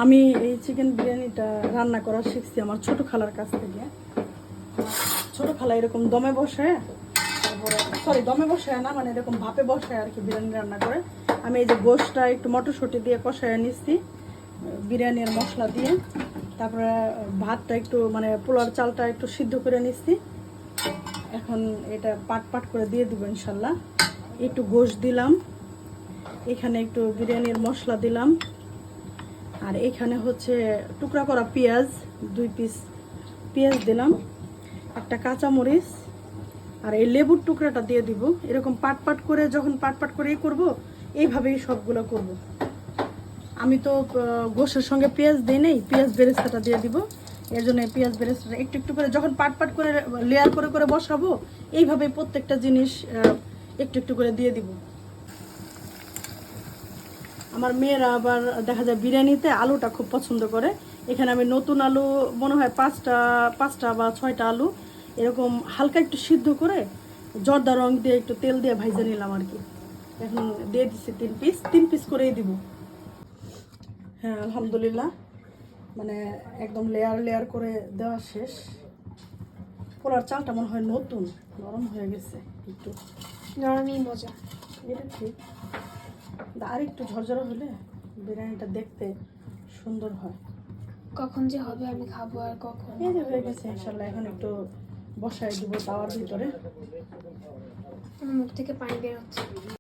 আমি এই চিকেন বিরিয়ানিটা রান্না করা শিখছি আমার ছোট খালার কাছ থেকে। ছোট খালা এরকম দমে বসায়, তারপরে দমে বসায় না, মানে এরকম ভাপে বসায় আর কি বিরিয়ানি রান্না করে। আমি এই যে গোশটা একটু মটরশুঁটি দিয়ে কষায় নিচ্ছি বিরিয়ানির মশলা দিয়ে, তারপরে ভাতটা একটু মানে পোলার চালটা একটু সিদ্ধ করে নিচ্ছি। এখন এটা পাট পাট করে দিয়ে দিব ইনশাল্লাহ। একটু গোশ দিলাম, এখানে একটু বিরিয়ানির মশলা দিলাম, আর এখানে হচ্ছে টুকরা করা পেঁয়াজ 2 পিস পেঁয়াজ দিলাম, একটা কাঁচামরিচ, আর এই লেবুর টুকরাটা দিয়ে দিব। এরকম পাট পাট করে যখন পাট পাট করে করবো, এইভাবেই সবগুলো করব। আমি তো গোশের সঙ্গে পেঁয়াজ দিই নেই, পেঁয়াজ বেরেস্তাটা দিয়ে দিব। এর জন্য পেঁয়াজ বেরেস্তাটা একটু একটু করে যখন পাট পাট করে লেয়ার করে করে বসাবো, এইভাবে প্রত্যেকটা জিনিস একটু একটু করে দিয়ে দিব। আমার মেয়েরা আবার দেখা যায় বিরিয়ানিতে আলুটা খুব পছন্দ করে। এখানে আমি নতুন আলু মনে হয় পাঁচটা বা 6টা আলু এরকম হালকা একটু সিদ্ধ করে জর্দা রং দিয়ে একটু তেল দিয়ে ভাইজে নিলাম আর কি। এখন দিয়ে দিচ্ছি 3 পিস করেই দিব। হ্যাঁ আলহামদুলিল্লাহ, মানে একদম লেয়ার লেয়ার করে দেওয়া শেষ। পোলার চালটা মনে হয় নতুন নরম হয়ে গেছে, একটু নরমই মজা। এটা ঠিক, আর একটু ঝরঝরে হলে বিরিয়ানিটা দেখতে সুন্দর হয়। কখন যে হবে আমি খাবো আর কখন। এই যে হয়ে গেছে ইনশাল্লাহ। এখন একটু বসায় দিব তাওয়ার ভিতরে। আমার মুখ থেকে পানি বের হচ্ছে।